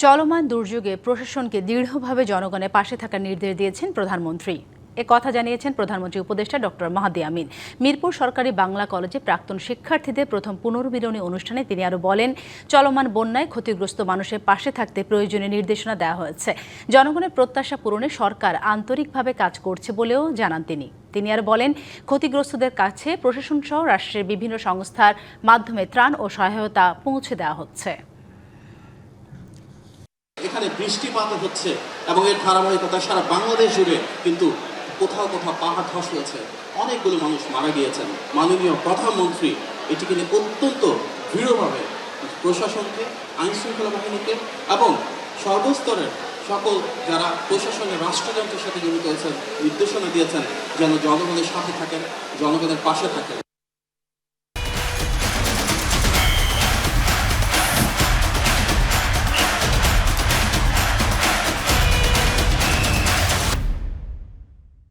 চলমান দুর্যোগে প্রশাসনকে দৃঢ়ভাবে জনগণের পাশে থাকার নির্দেশ দিয়েছেন প্রধানমন্ত্রী। এ কথা জানিয়েছেন প্রধানমন্ত্রী উপদেষ্টা ডক্টর মাহাদি আমিন। মিরপুর সরকারি বাংলা কলেজে প্রাক্তন শিক্ষার্থীদের প্রথম পুনর্মিলনী অনুষ্ঠানে তিনি আরও বলেন, চলমান বন্যায় ক্ষতিগ্রস্ত মানুষের পাশে থাকতে প্রয়োজনীয় নির্দেশনা দেওয়া হয়েছে। জনগণের প্রত্যাশা পূরণে সরকার আন্তরিকভাবে কাজ করছে বলেও জানান তিনি আর বলেন, ক্ষতিগ্রস্তদের কাছে প্রশাসন সহ রাষ্ট্রের বিভিন্ন সংস্থার মাধ্যমে ত্রাণ ও সহায়তা পৌঁছে দেওয়া হচ্ছে। এখানে বৃষ্টিপাত হচ্ছে এবং এর ধারাবাহিকতা সারা বাংলাদেশ জুড়ে কিন্তু কোথাও কোথাও পাহাড় ধস হয়েছে, অনেকগুলো মানুষ মারা গিয়েছেন। মাননীয় প্রধানমন্ত্রী এটিকে নিয়ে অত্যন্ত দৃঢ়ভাবে প্রশাসনকে, আইন শৃঙ্খলা বাহিনীকে এবং সর্বস্তরের সকল যারা প্রশাসনের রাষ্ট্রযন্ত্রের সাথে জড়িত হয়েছেন নির্দেশনা দিয়েছেন যেন জনগণের সাথে থাকেন, জনগণের পাশে থাকেন।